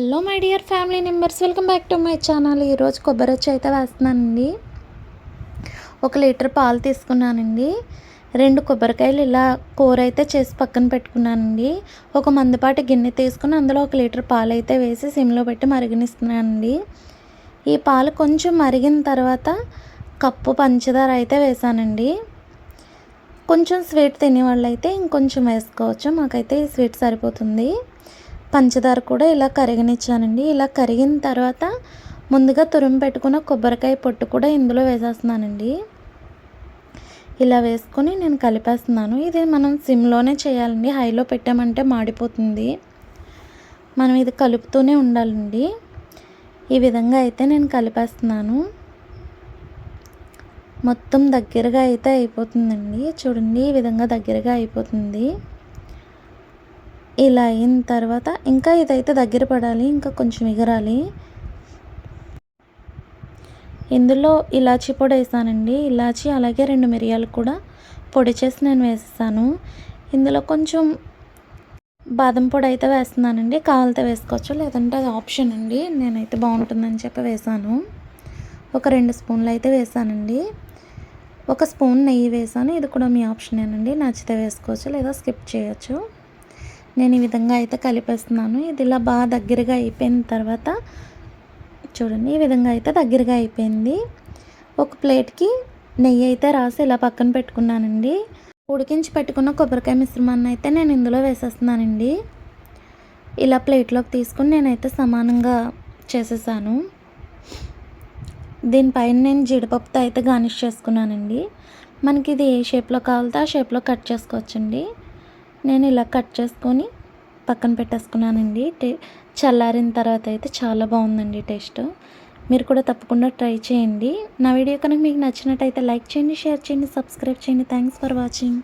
Hello my dear family members, welcome back to my channel. ఈరోజు కొబ్బరి వచ్చి అయితే వేస్తున్నానండి. 1 లీటర్ పాలు తీసుకున్నానండి. 2 కొబ్బరికాయలు ఇలా కూర అయితే చేసి పక్కన పెట్టుకున్నానండి. ఒక మందపాటి గిన్నె తీసుకుని అందులో 1 లీటర్ పాలు అయితే వేసి సిమ్లో పెట్టి మరిగనిస్తున్నానండి. ఈ పాలు కొంచెం మరిగిన తర్వాత కప్పు పంచదార అయితే వేసానండి. కొంచెం స్వీట్ తినేవాళ్ళు అయితే ఇంకొంచెం వేసుకోవచ్చు. మాకైతే ఈ స్వీట్ సరిపోతుంది. పంచదార కూడా ఇలా కరిగనిచ్చానండి. ఇలా కరిగిన తర్వాత ముందుగా తురిమి పెట్టుకున్న కొబ్బరికాయ పొట్టు కూడా ఇందులో వేసేస్తున్నానండి. ఇలా వేసుకొని నేను కలిపేస్తున్నాను. ఇది మనం సిమ్లోనే చేయాలండి. హైలో పెట్టామంటే మాడిపోతుంది. మనం ఇది కలుపుతూనే ఉండాలండి. ఈ విధంగా అయితే నేను కలిపేస్తున్నాను. మొత్తం దగ్గరగా అయితే అయిపోతుందండి. చూడండి, ఈ విధంగా దగ్గరగా అయిపోతుంది. ఇలా అయిన తర్వాత ఇంకా ఇదైతే దగ్గర పడాలి, ఇంకా కొంచెం ఎగరాలి. ఇందులో ఇలాచీ పొడి వేసానండి. ఇలాచీ అలాగే 2 మిరియాలు కూడా పొడి చేసి నేను వేసేసాను. ఇందులో కొంచెం బాదం పొడి అయితే వేస్తున్నానండి. కావాలితే వేసుకోవచ్చు, లేదంటే అది ఆప్షన్ అండి. నేనైతే బాగుంటుందని చెప్పి వేసాను. ఒక 2 స్పూన్లు అయితే వేసానండి. 1 స్పూన్ నెయ్యి వేసాను. ఇది కూడా మీ ఆప్షనేనండి. నచ్చితే వేసుకోవచ్చు, లేదా స్కిప్ చేయొచ్చు. నేను ఈ విధంగా అయితే కలిపేస్తున్నాను. ఇది ఇలా బాగా దగ్గరగా అయిపోయిన తర్వాత చూడండి, ఈ విధంగా అయితే దగ్గరగా అయిపోయింది. ఒక ప్లేట్కి నెయ్యి అయితే రాసి ఇలా పక్కన పెట్టుకున్నానండి. ఉడికించి పెట్టుకున్న కొబ్బరికాయ మిశ్రమాన్ని అయితే నేను ఇందులో వేసేస్తున్నానండి. ఇలా ప్లేట్లోకి తీసుకుని నేనైతే సమానంగా చేసేసాను. దీనిపైన నేను జీడిపప్పుతో అయితే గార్నిష్ చేసుకున్నానండి. మనకి ఇది ఏ షేప్లో కావాలితే ఆ షేప్లో కట్ చేసుకోవచ్చండి. నేను ఇలా కట్ చేసుకొని పక్కన పెట్టేసుకున్నానండి. చల్లారిన తర్వాత అయితే చాలా బాగుందండి టేస్ట్. మీరు కూడా తప్పకుండా ట్రై చేయండి. నా వీడియో కనుక మీకు నచ్చినట్టయితే లైక్ చేయండి, షేర్ చేయండి, సబ్స్క్రైబ్ చేయండి. Thanks for watching.